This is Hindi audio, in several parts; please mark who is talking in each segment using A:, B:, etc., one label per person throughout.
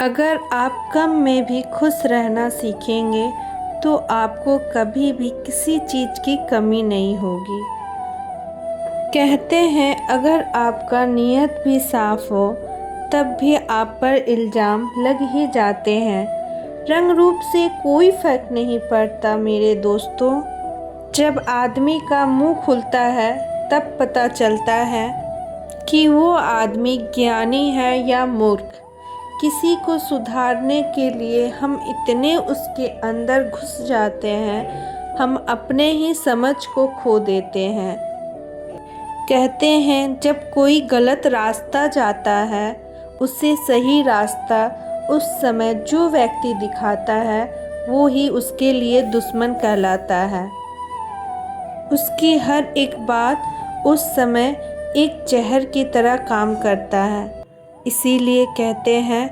A: अगर आप कम में भी खुश रहना सीखेंगे तो आपको कभी भी किसी चीज़ की कमी नहीं होगी। कहते हैं अगर आपका नीयत भी साफ हो तब भी आप पर इल्ज़ाम लग ही जाते हैं। रंग रूप से कोई फ़र्क नहीं पड़ता मेरे दोस्तों। जब आदमी का मुंह खुलता है तब पता चलता है कि वो आदमी ज्ञानी है या मूर्ख। किसी को सुधारने के लिए हम इतने उसके अंदर घुस जाते हैं, हम अपने ही समझ को खो देते हैं। कहते हैं जब कोई गलत रास्ता जाता है उसे सही रास्ता उस समय जो व्यक्ति दिखाता है वो ही उसके लिए दुश्मन कहलाता है। उसकी हर एक बात उस समय एक जहर की तरह काम करता है। इसीलिए कहते हैं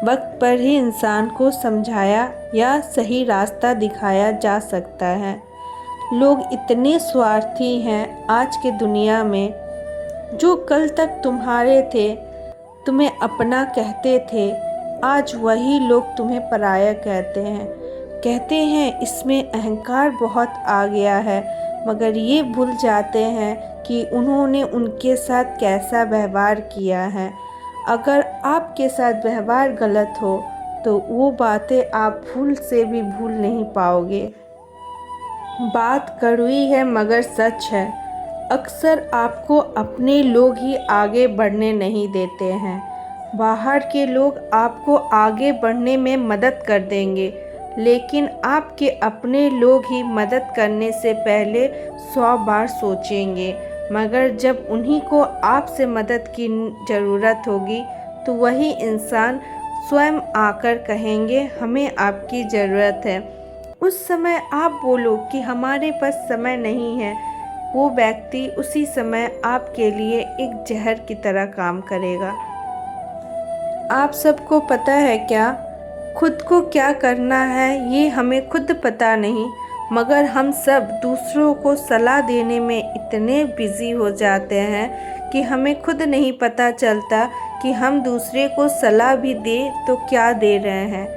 A: वक्त पर ही इंसान को समझाया या सही रास्ता दिखाया जा सकता है। लोग इतने स्वार्थी हैं आज के दुनिया में। जो कल तक तुम्हारे थे, तुम्हें अपना कहते थे, आज वही लोग तुम्हें पराया कहते हैं। कहते हैं इसमें अहंकार बहुत आ गया है, मगर ये भूल जाते हैं कि उन्होंने उनके साथ कैसा व्यवहार किया है। अगर आपके साथ व्यवहार गलत हो तो वो बातें आप भूल से भी भूल नहीं पाओगे। बात कड़वी है मगर सच है। अक्सर आपको अपने लोग ही आगे बढ़ने नहीं देते हैं। बाहर के लोग आपको आगे बढ़ने में मदद कर देंगे, लेकिन आपके अपने लोग ही मदद करने से पहले 100 बार सोचेंगे। मगर जब उन्हीं को आपसे मदद की ज़रूरत होगी तो वही इंसान स्वयं आकर कहेंगे हमें आपकी ज़रूरत है। उस समय आप बोलो कि हमारे पास समय नहीं है, वो व्यक्ति उसी समय आपके लिए एक जहर की तरह काम करेगा। आप सबको पता है क्या, खुद को क्या करना है ये हमें खुद पता नहीं, मगर हम सब दूसरों को सलाह देने में इतने बिज़ी हो जाते हैं कि हमें खुद नहीं पता चलता कि हम दूसरे को सलाह भी दें तो क्या दे रहे हैं।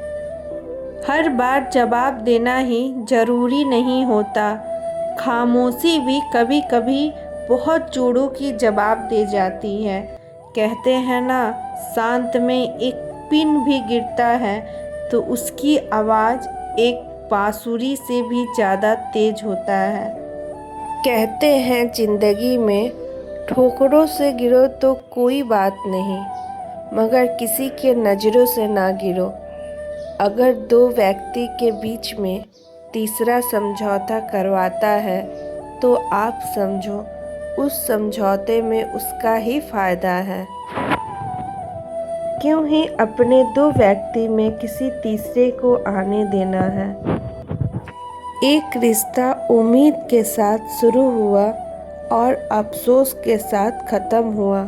A: हर बार जवाब देना ही ज़रूरी नहीं होता। खामोशी भी कभी कभी बहुत जोड़ों की जवाब दे जाती है। कहते हैं ना, शांत में एक पिन भी गिरता है तो उसकी आवाज़ एक बांसुरी से भी ज़्यादा तेज होता है। कहते हैं ज़िंदगी में ठोकरों से गिरो तो कोई बात नहीं, मगर किसी के नज़रों से ना गिरो। अगर दो व्यक्ति के बीच में तीसरा समझौता करवाता है तो आप समझो उस समझौते में उसका ही फ़ायदा है। क्यों ही अपने दो व्यक्ति में किसी तीसरे को आने देना है। एक रिश्ता उम्मीद के साथ शुरू हुआ और अफसोस के साथ ख़त्म हुआ।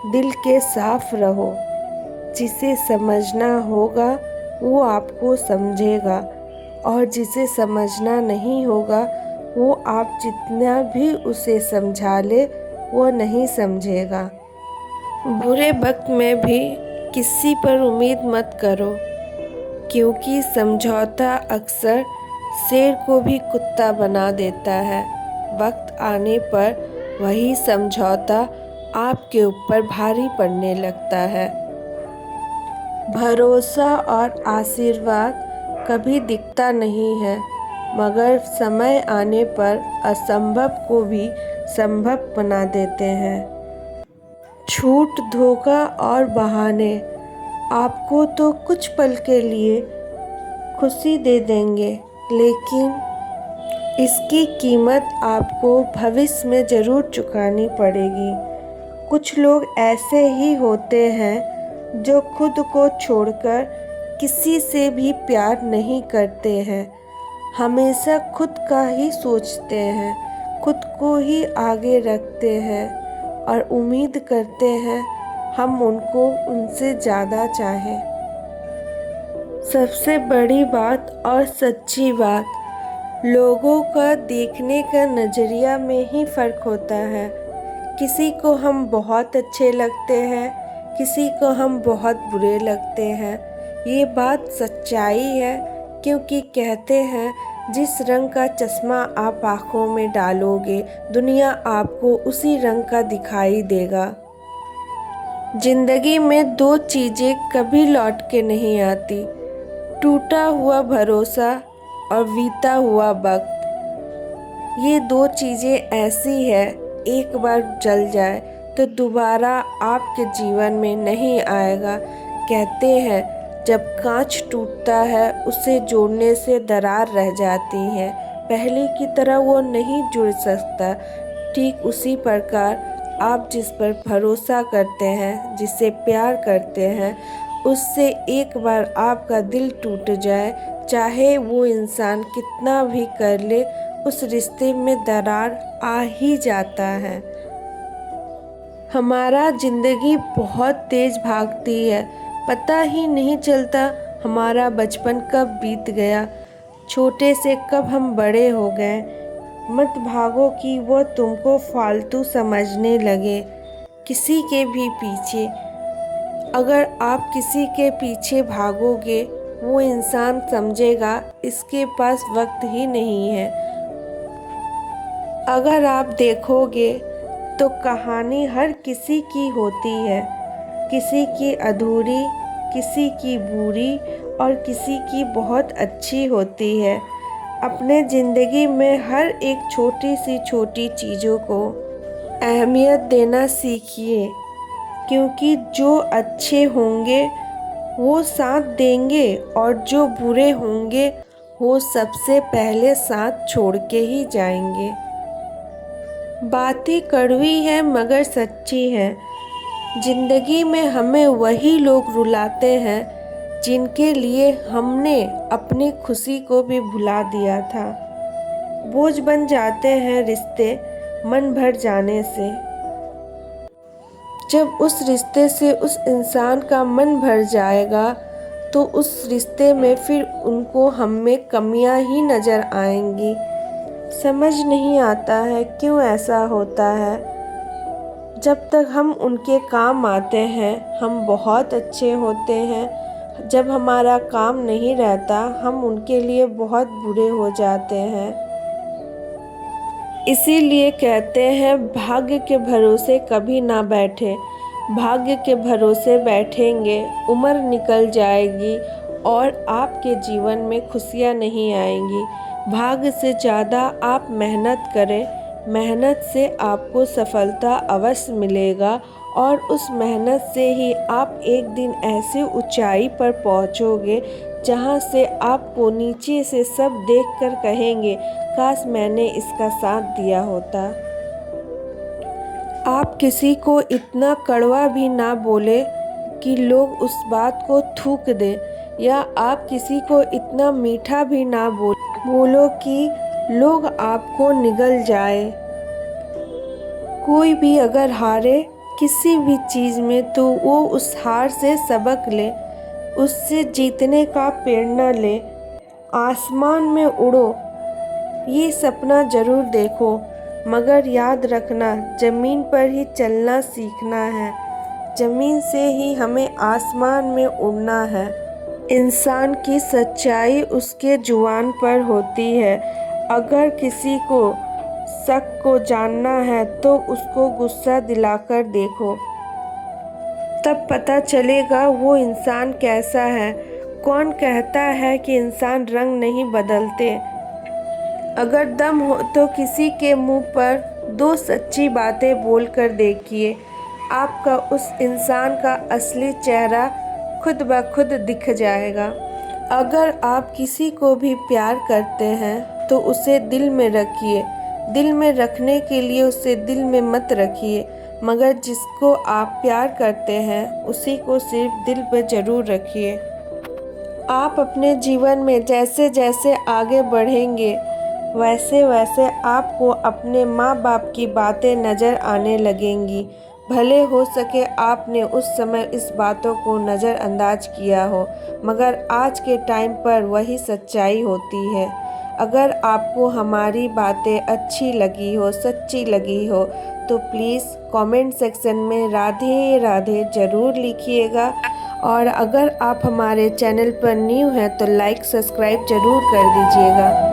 A: दिल के साफ रहो, जिसे समझना होगा वो आपको समझेगा, और जिसे समझना नहीं होगा वो आप जितना भी उसे समझा ले वो नहीं समझेगा। बुरे वक्त में भी किसी पर उम्मीद मत करो, क्योंकि समझौता अक्सर शेर को भी कुत्ता बना देता है। वक्त आने पर वही समझौता आपके ऊपर भारी पड़ने लगता है। भरोसा और आशीर्वाद कभी दिखता नहीं है, मगर समय आने पर असंभव को भी संभव बना देते हैं। झूठ, धोखा और बहाने आपको तो कुछ पल के लिए खुशी दे देंगे, लेकिन इसकी कीमत आपको भविष्य में ज़रूर चुकानी पड़ेगी। कुछ लोग ऐसे ही होते हैं जो खुद को छोड़कर किसी से भी प्यार नहीं करते हैं। हमेशा खुद का ही सोचते हैं, खुद को ही आगे रखते हैं और उम्मीद करते हैं हम उनको उनसे ज़्यादा चाहें। सबसे बड़ी बात और सच्ची बात, लोगों का देखने का नज़रिया में ही फ़र्क होता है। किसी को हम बहुत अच्छे लगते हैं, किसी को हम बहुत बुरे लगते हैं। ये बात सच्चाई है, क्योंकि कहते हैं जिस रंग का चश्मा आप आँखों में डालोगे, दुनिया आपको उसी रंग का दिखाई देगा। जिंदगी में दो चीज़ें कभी लौट के नहीं आती, टूटा हुआ भरोसा और बीता हुआ वक्त। ये दो चीज़ें ऐसी है, एक बार जल जाए तो दोबारा आपके जीवन में नहीं आएगा। कहते हैं जब कांच टूटता है उसे जोड़ने से दरार रह जाती है, पहले की तरह वो नहीं जुड़ सकता। ठीक उसी प्रकार आप जिस पर भरोसा करते हैं, जिससे प्यार करते हैं, उससे एक बार आपका दिल टूट जाए, चाहे वो इंसान कितना भी कर ले, उस रिश्ते में दरार आ ही जाता है। हमारा ज़िंदगी बहुत तेज़ भागती है, पता ही नहीं चलता हमारा बचपन कब बीत गया, छोटे से कब हम बड़े हो गए। मत भागो कि वो तुमको फालतू समझने लगे किसी के भी पीछे। अगर आप किसी के पीछे भागोगे, वो इंसान समझेगा इसके पास वक्त ही नहीं है। अगर आप देखोगे तो कहानी हर किसी की होती है, किसी की अधूरी, किसी की बुरी और किसी की बहुत अच्छी होती है। अपने ज़िंदगी में हर एक छोटी सी छोटी चीज़ों को अहमियत देना सीखिए, क्योंकि जो अच्छे होंगे वो साथ देंगे और जो बुरे होंगे वो सबसे पहले साथ छोड़ के ही जाएंगे। बातें कड़वी है मगर सच्ची है। ज़िंदगी में हमें वही लोग रुलाते हैं जिनके लिए हमने अपनी खुशी को भी भुला दिया था। बोझ बन जाते हैं रिश्ते मन भर जाने से। जब उस रिश्ते से उस इंसान का मन भर जाएगा तो उस रिश्ते में फिर उनको हम में कमियां ही नज़र आएंगी। समझ नहीं आता है क्यों ऐसा होता है। जब तक हम उनके काम आते हैं हम बहुत अच्छे होते हैं, जब हमारा काम नहीं रहता हम उनके लिए बहुत बुरे हो जाते हैं। इसीलिए कहते हैं भाग्य के भरोसे कभी ना बैठे। भाग्य के भरोसे बैठेंगे उम्र निकल जाएगी और आपके जीवन में खुशियाँ नहीं आएंगी। भाग्य से ज़्यादा आप मेहनत करें, मेहनत से आपको सफलता अवश्य मिलेगा और उस मेहनत से ही आप एक दिन ऐसे ऊंचाई पर पहुंचोगे जहां से आपको नीचे से सब देखकर कहेंगे काश मैंने इसका साथ दिया होता। आप किसी को इतना कड़वा भी ना बोले कि लोग उस बात को थूक दें, या आप किसी को इतना मीठा भी ना बोलो कि लोग आपको निगल जाए। कोई भी अगर हारे किसी भी चीज़ में तो वो उस हार से सबक ले, उससे जीतने का प्रेरणा ले। आसमान में उड़ो, ये सपना ज़रूर देखो, मगर याद रखना ज़मीन पर ही चलना सीखना है। ज़मीन से ही हमें आसमान में उड़ना है। इंसान की सच्चाई उसके जुबान पर होती है। अगर किसी को शक को जानना है तो उसको गुस्सा दिलाकर देखो, तब पता चलेगा वो इंसान कैसा है। कौन कहता है कि इंसान रंग नहीं बदलते। अगर दम हो तो किसी के मुंह पर दो सच्ची बातें बोलकर देखिए, आपका उस इंसान का असली चेहरा खुद ब खुद दिख जाएगा। अगर आप किसी को भी प्यार करते हैं तो उसे दिल में रखिए। दिल में रखने के लिए उसे दिल में मत रखिए, मगर जिसको आप प्यार करते हैं उसी को सिर्फ दिल पे ज़रूर रखिए। आप अपने जीवन में जैसे जैसे आगे बढ़ेंगे वैसे वैसे आपको अपने माँ बाप की बातें नज़र आने लगेंगी। भले हो सके आपने उस समय इस बातों को नज़रअंदाज किया हो, मगर आज के टाइम पर वही सच्चाई होती है। अगर आपको हमारी बातें अच्छी लगी हो, सच्ची लगी हो, तो प्लीज़ कमेंट सेक्शन में राधे राधे ज़रूर लिखिएगा। और अगर आप हमारे चैनल पर न्यू हैं तो लाइक सब्सक्राइब ज़रूर कर दीजिएगा।